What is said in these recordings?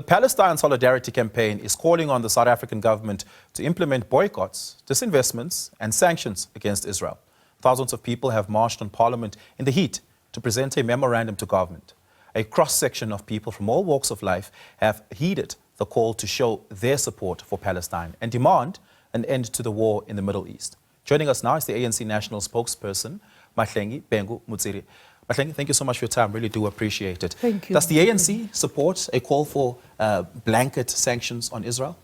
The Palestine Solidarity Campaign is calling on the South African government to implement boycotts, disinvestments and sanctions against Israel. Thousands of people have marched on Parliament in the heat to present a memorandum to government. A cross-section of people from all walks of life have heeded the call to show their support for Palestine and demand an end to the war in the Middle East. Joining us now is the ANC national spokesperson, Mahlengi Bhengu-Motsiri. Mahlengi, thank you so much for your time. Really do appreciate it. Thank you. Does the ANC support a call for blanket sanctions on Israel?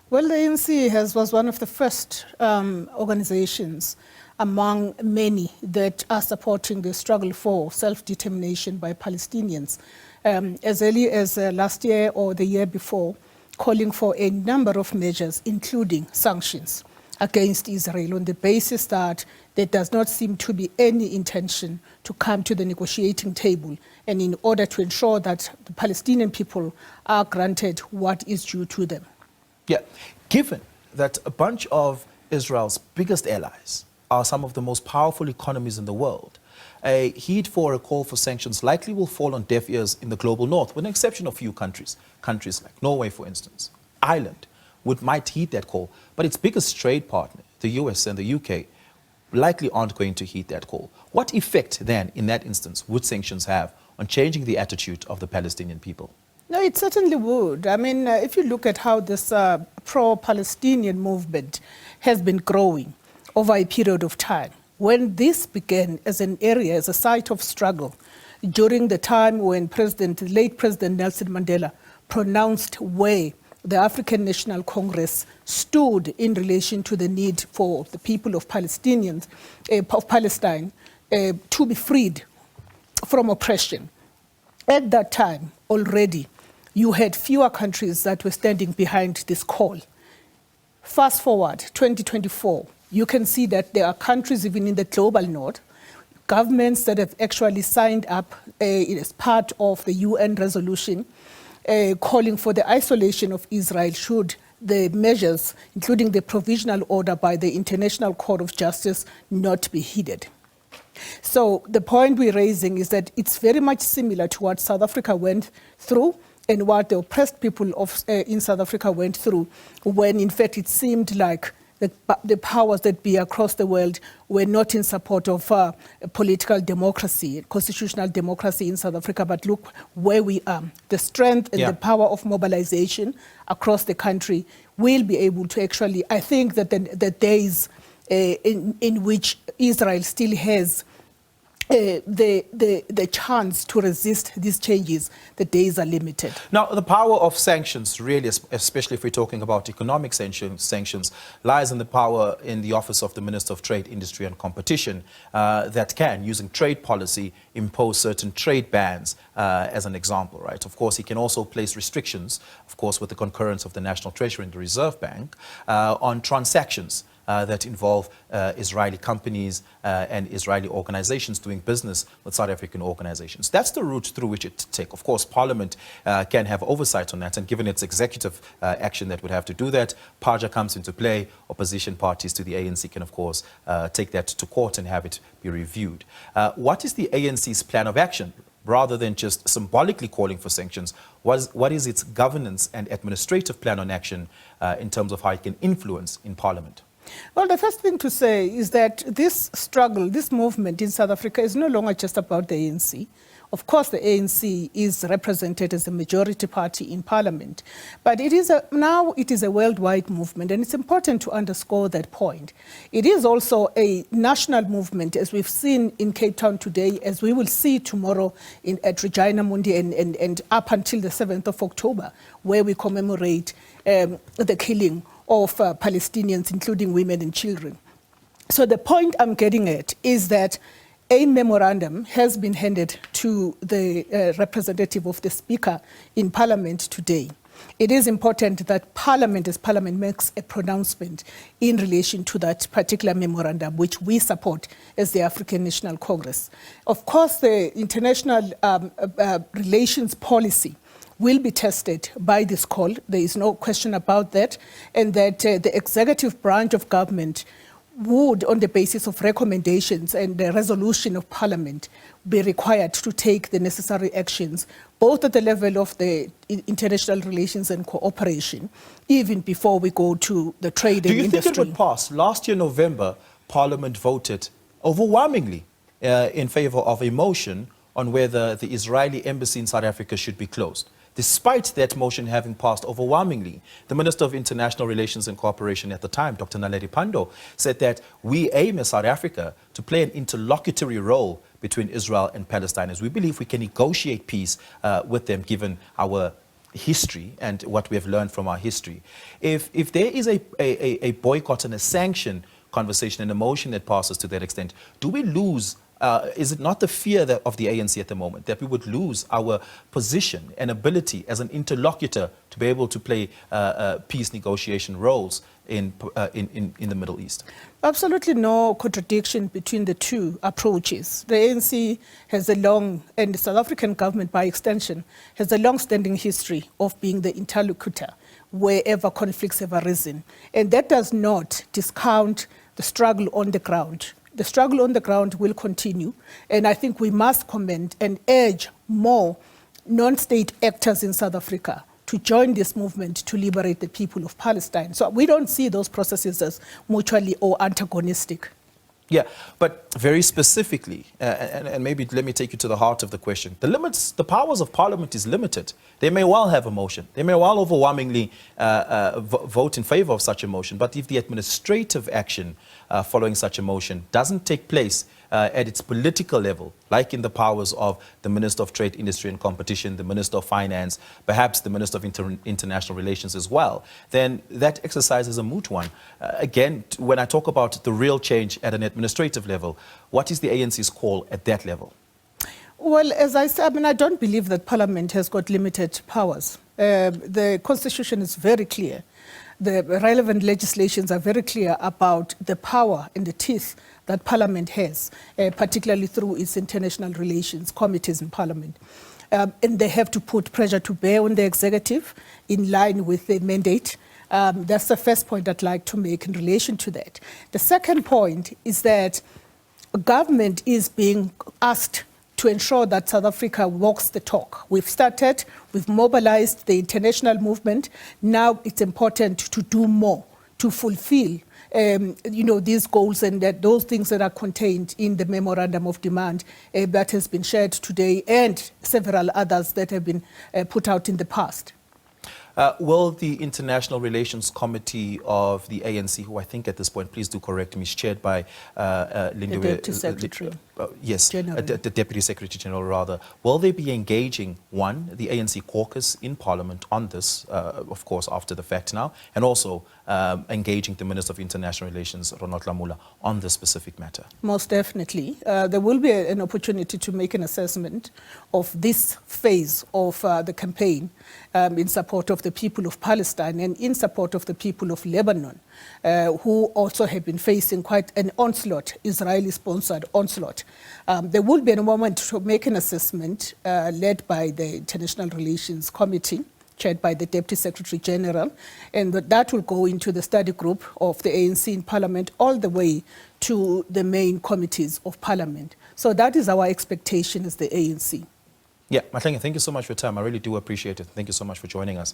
Well, the ANC was one of the first organizations among many that are supporting the struggle for self-determination by Palestinians. As early as last year or the year before, calling for a number of measures, including sanctions against Israel, on the basis that there does not seem to be any intention to come to the negotiating table, and in order to ensure that the Palestinian people are granted what is due to them. Yeah, given that a bunch of Israel's biggest allies are some of the most powerful economies in the world, a heed for a call for sanctions likely will fall on deaf ears in the global north, with an exception of few countries like Norway, for instance. Ireland might heed that call, but its biggest trade partner, the US and the UK, likely aren't going to heed that call. What effect then, in that instance, would sanctions have on changing the attitude of the Palestinian people? No, it certainly would. I mean, if you look at how this pro-Palestinian movement has been growing over a period of time, when this began as an area, as a site of struggle, during the time when late President Nelson Mandela pronounced where the African National Congress stood in relation to the need for the people of Palestine to be freed from oppression. At that time, already, you had fewer countries that were standing behind this call. Fast forward, 2024, you can see that there are countries even in the global north, governments that have actually signed up as part of the UN resolution calling for the isolation of Israel should the measures, including the provisional order by the International Court of Justice, not be heeded. So the point we're raising is that it's very much similar to what South Africa went through and what the oppressed people in South Africa went through, when in fact it seemed like the powers that be across the world were not in support of political democracy, constitutional democracy in South Africa, but look where we are. The strength and the power of mobilization across the country will be able to actually, I think that the days in which Israel still has the chance to resist these changes, the days are limited. Now, the power of sanctions, really, especially if we're talking about economic sanctions, lies in the power in the office of the Minister of Trade, Industry and Competition that can, using trade policy, impose certain trade bans, as an example, right? Of course, he can also place restrictions, of course, with the concurrence of the National Treasury and the Reserve Bank, on transactions that involve Israeli companies and Israeli organizations doing business with South African organizations. That's the route through which it takes. Of course, Parliament can have oversight on that, and given its executive action that would have to do that, PAJA comes into play. Opposition parties to the ANC can, of course, take that to court and have it be reviewed. What is the ANC's plan of action? Rather than just symbolically calling for sanctions, what is its governance and administrative plan on action in terms of how it can influence in Parliament? Well, the first thing to say is that this struggle, this movement in South Africa is no longer just about the ANC. Of course, the ANC is represented as the majority party in Parliament, but now it is a worldwide movement, and it's important to underscore that point. It is also a national movement, as we've seen in Cape Town today, as we will see tomorrow at Regina Mundi and up until the 7th of October, where we commemorate the killing of Palestinians, including women and children. So the point I'm getting at is that a memorandum has been handed to the representative of the Speaker in Parliament today. It is important that Parliament, as Parliament, makes a pronouncement in relation to that particular memorandum, which we support as the African National Congress. Of course, the international relations policy will be tested by this call. There is no question about that, and that the executive branch of government would, on the basis of recommendations and the resolution of Parliament, be required to take the necessary actions, both at the level of the international relations and cooperation, even before we go to the trade and industry. Do you think it would pass? Last year, November, Parliament voted overwhelmingly in favor of a motion on whether the Israeli embassy in South Africa should be closed. Despite that motion having passed overwhelmingly, the Minister of International Relations and Cooperation at the time, Dr. Naledi Pandor, said that we aim as South Africa to play an interlocutory role between Israel and Palestinians. We believe we can negotiate peace with them given our history and what we have learned from our history. If there is a boycott and a sanction conversation and a motion that passes to that extent, do we lose? Is it not the fear of the ANC at the moment that we would lose our position and ability as an interlocutor to be able to play peace negotiation roles in the Middle East? Absolutely no contradiction between the two approaches. The ANC has a long, and the South African government by extension, has a long-standing history of being the interlocutor wherever conflicts have arisen. And that does not discount the struggle on the ground. The struggle on the ground will continue, and I think we must commend and urge more non-state actors in South Africa to join this movement to liberate the people of Palestine. So we don't see those processes as mutually or antagonistic. Yeah, but very specifically, and maybe let me take you to the heart of the question. The powers of Parliament is limited. They may well have a motion. They may well overwhelmingly vote in favor of such a motion. But if the administrative action following such a motion doesn't take place at its political level, like in the powers of the Minister of Trade, Industry and Competition, the Minister of Finance, perhaps the Minister of International Relations as well, then that exercise is a moot one. Again, when I talk about the real change at an administrative level, what is the ANC's call at that level? Well, as I said, I don't believe that Parliament has got limited powers. The Constitution is very clear. The relevant legislations are very clear about the power and the teeth that Parliament has, particularly through its international relations committees in Parliament. And they have to put pressure to bear on the executive in line with the mandate. That's the first point I'd like to make in relation to that. The second point is that government is being asked to ensure that South Africa walks the talk. We've mobilized the international movement. Now it's important to do more to fulfill these goals and those things that are contained in the memorandum of demand that has been shared today and several others that have been put out in the past. Will the International Relations Committee of the ANC, who I think at this point, please do correct me, is chaired by the Deputy Secretary. Yes, the Deputy Secretary General, rather. Will they be engaging, one, the ANC caucus in Parliament on this, of course, after the fact now, and also engaging the Minister of International Relations, Ronald Lamola, on this specific matter? Most definitely. There will be an opportunity to make an assessment of this phase of the campaign in support of the people of Palestine and in support of the people of Lebanon, who also have been facing quite an onslaught, Israeli-sponsored onslaught. There will be a moment to make an assessment led by the International Relations Committee, chaired by the Deputy Secretary General, and that will go into the study group of the ANC in Parliament all the way to the main committees of Parliament. So that is our expectation as the ANC. Yeah, Mahlengi, thank you so much for your time. I really do appreciate it. Thank you so much for joining us.